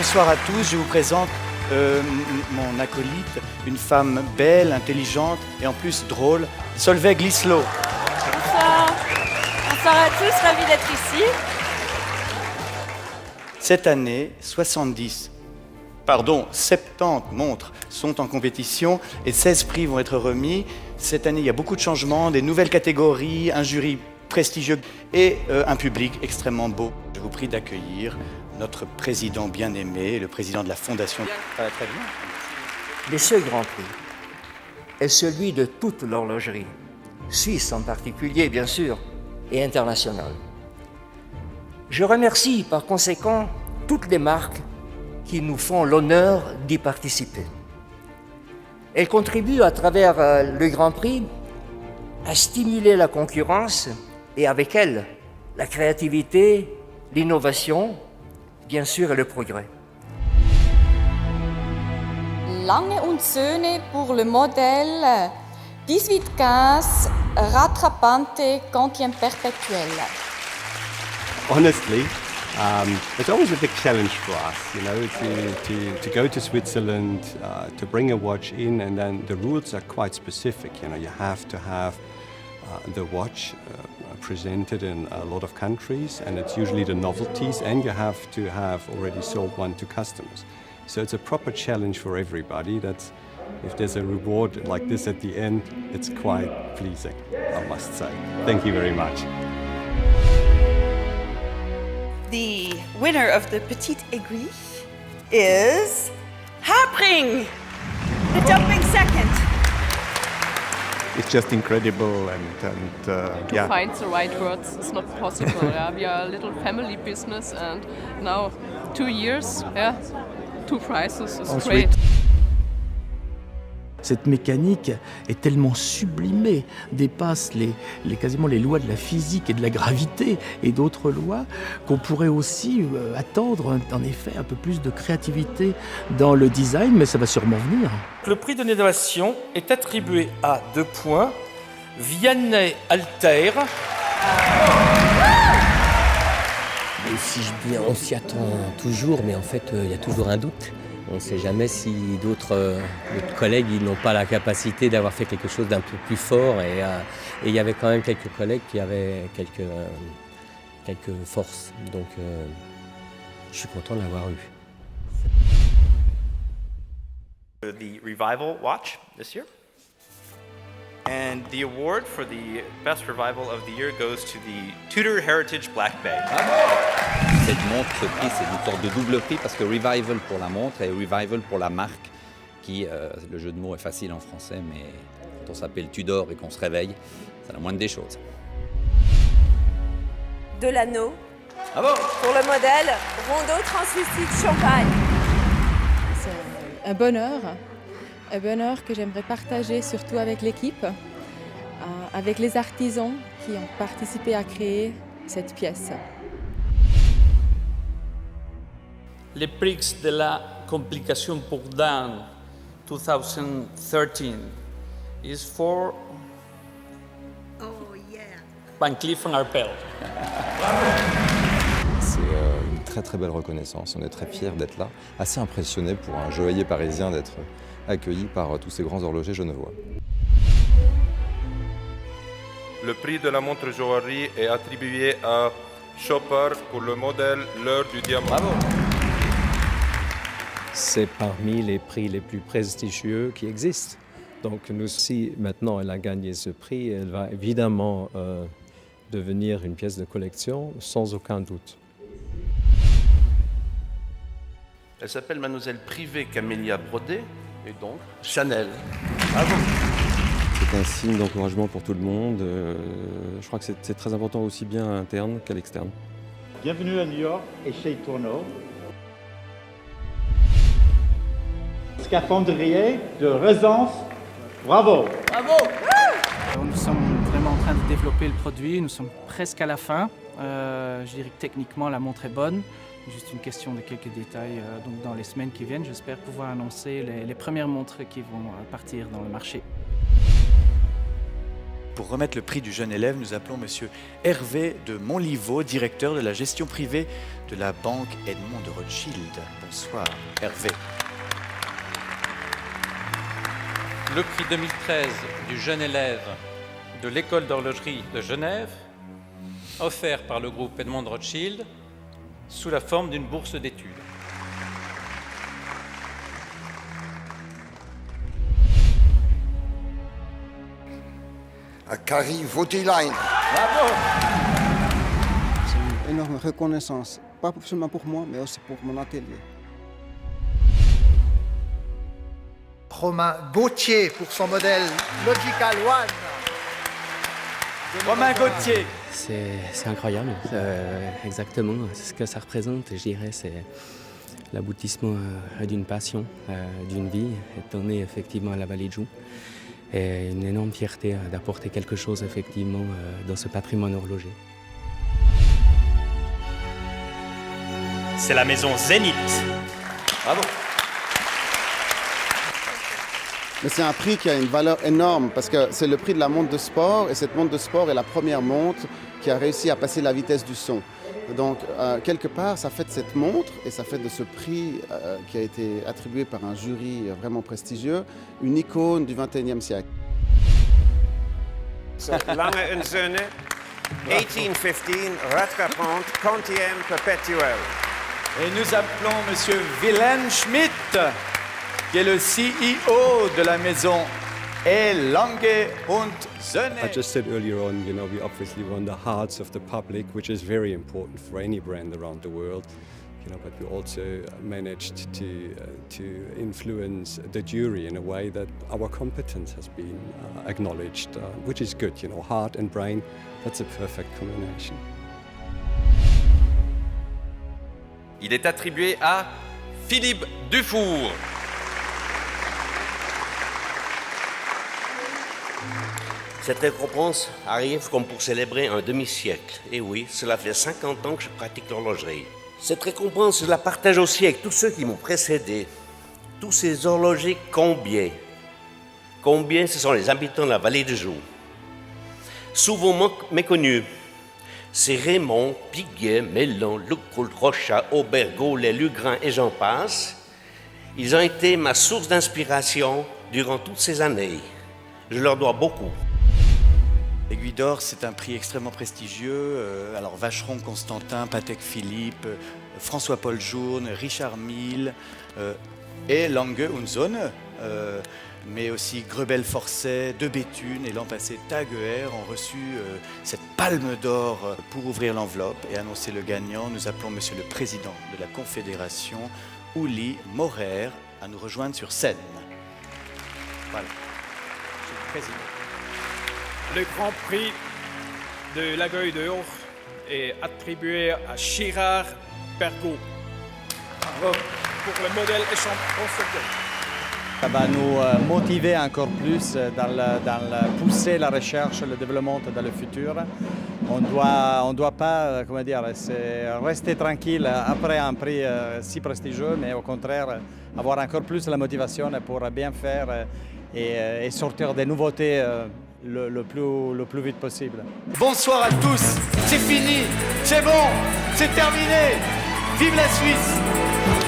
bonsoir à tous. Je vous présente mon acolyte, une femme belle, intelligente et en plus drôle, Solveig Lislo. Bonsoir. Bonsoir à tous, ravi d'être ici. Cette année, 70 montres sont en compétition et 16 prix vont être remis. Cette année, il y a beaucoup de changements, des nouvelles catégories, un jury prestigieux et un public extrêmement beau. Je vous prie d'accueillir notre président bien-aimé, le président de la Fondation. Ça va très bien. Mais ce Grand Prix est celui de toute l'horlogerie, suisse en particulier, bien sûr, et internationale. Je remercie par conséquent toutes les marques qui nous font l'honneur d'y participer. Elles contribuent à travers le Grand Prix à stimuler la concurrence et avec elle la créativité, l'innovation, bien sûr, et le progrès. Lange und Söhne pour le modèle 1815 Rattrapante Quantième Perpétuel. Honestly, it's always a big challenge for us, you know, to go to Switzerland, to bring a watch in, and then the rules are quite specific. You know, you have to have the watch presented in a lot of countries, and it's usually the novelties, and you have to have already sold one to customers. So it's a proper challenge for everybody. That's, if there's a reward like this at the end, it's quite pleasing, I must say. Thank you very much. The winner of the Petite Aiguille is Hapring, the jumping second. It's just incredible, and to find the right words is not possible. Yeah, we are a little family business, and now 2 years, 2 prizes is great. Cette mécanique est tellement sublimée, dépasse quasiment les lois de la physique et de la gravité et d'autres lois, qu'on pourrait aussi attendre en effet un peu plus de créativité dans le design, mais ça va sûrement venir. Le prix de l'innovation est attribué à 2 points. Vianney Alter. On s'y attend toujours, mais en fait, il y a toujours un doute. On ne sait jamais si d'autres collègues n'ont pas la capacité d'avoir fait quelque chose d'un peu plus fort. Et il y avait quand même quelques collègues qui avaient quelques forces. Donc, je suis content de l'avoir eu. The Revival watch this year. And the award for the best revival of the year goes to the Tudor Heritage Black Bay. Cette montre, ce prix, c'est une sorte de double prix parce que Revival pour la montre et Revival pour la marque, qui, le jeu de mots est facile en français, mais quand on s'appelle Tudor et qu'on se réveille, c'est la moindre des choses. De l'anneau. Bravo. Pour le modèle Rondeau Translucide Champagne. C'est un bonheur que j'aimerais partager surtout avec l'équipe, avec les artisans qui ont participé à créer cette pièce. Le prix de la complication pour Dan 2013 is for Van Cleef & Arpels. C'est une très très belle reconnaissance, on est très fiers d'être là, assez impressionné pour un joaillier parisien d'être accueilli par tous ces grands horlogers genevois. Le prix de la montre joaillerie est attribué à Chopper pour le modèle L'heure du diamant. Bravo. C'est parmi les prix les plus prestigieux qui existent. Donc nous, si maintenant elle a gagné ce prix, elle va évidemment devenir une pièce de collection sans aucun doute. Elle s'appelle Mademoiselle Privée Camélia Brodé et donc Chanel. Bravo. C'est un signe d'encouragement pour tout le monde. Je crois que c'est très important aussi bien à l'interne qu'à l'externe. Bienvenue à New York et chez Tourneau. Scaphandrier de Rezance. Bravo. Bravo. Nous sommes vraiment en train de développer le produit, nous sommes presque à la fin. Je dirais que techniquement la montre est bonne, juste une question de quelques détails. Donc dans les semaines qui viennent, j'espère pouvoir annoncer les premières montres qui vont partir dans le marché. Pour remettre le prix du jeune élève, nous appelons monsieur Hervé de Montlivaud, directeur de la gestion privée de la banque Edmond de Rothschild. Bonsoir, Hervé. Le prix 2013 du jeune élève de l'école d'horlogerie de Genève, offert par le groupe Edmond de Rothschild sous la forme d'une bourse d'études. À Kari Voutilainen. Bravo! C'est une énorme reconnaissance, pas seulement pour moi, mais aussi pour mon atelier. Romain Gauthier pour son modèle Logical One. Romain Gauthier. C'est incroyable, exactement ce que ça représente, je dirais, c'est l'aboutissement d'une passion, d'une vie, étant né effectivement à la vallée de Joux. Et une énorme fierté d'apporter quelque chose effectivement dans ce patrimoine horloger. C'est la maison Zénith. Bravo. Mais c'est un prix qui a une valeur énorme parce que c'est le prix de la montre de sport et cette montre de sport est la première montre qui a réussi à passer la vitesse du son. Donc, quelque part, ça fait de cette montre et ça fait de ce prix qui a été attribué par un jury vraiment prestigieux, une icône du XXIe siècle. Lange en Söhne, 1815, Radgerpont, quantième perpétuel. Et nous appelons monsieur Wilhelm Schmidt, qui est le CEO de la maison Lange und Söhne. I just said earlier on, we obviously won the hearts of the public, which is very important for any brand around the world. But we also managed to influence the jury in a way that our competence has been acknowledged, which is good. Heart and brain, that's a perfect combination. Il est attribué à Philippe Dufour. Cette récompense arrive comme pour célébrer un demi-siècle. Et oui, cela fait 50 ans que je pratique l'horlogerie. Cette récompense, je la partage aussi avec tous ceux qui m'ont précédé. Tous ces horlogers combien, ce sont les habitants de la vallée de Joux. Souvent méconnus, c'est Raymond, Piguet, Mellon, Lecroult, Rochat, Aubert, Gaulet, Lugrin et j'en passe. Ils ont été ma source d'inspiration durant toutes ces années. Je leur dois beaucoup. L'Aiguille d'Or, c'est un prix extrêmement prestigieux. Alors Vacheron, Constantin, Patek Philippe, François-Paul Journe, Richard Mille et Lange und Söhne, mais aussi Grebel-Forcet, De Béthune et l'an passé Taguer ont reçu cette palme d'or pour ouvrir l'enveloppe et annoncer le gagnant. Nous appelons monsieur le président de la Confédération, Uli Maurer, à nous rejoindre sur scène. Voilà, monsieur le président. Le Grand Prix de l'Aiguille d'Or est attribué à Girard Pergaud pour le modèle échange constructeur. Ça va nous motiver encore plus dans pousser la recherche et le développement dans le futur. On doit pas, rester tranquille après un prix si prestigieux, mais au contraire avoir encore plus la motivation pour bien faire et sortir des nouveautés le plus vite possible. Bonsoir à tous, c'est fini, c'est bon, c'est terminé. Vive la Suisse!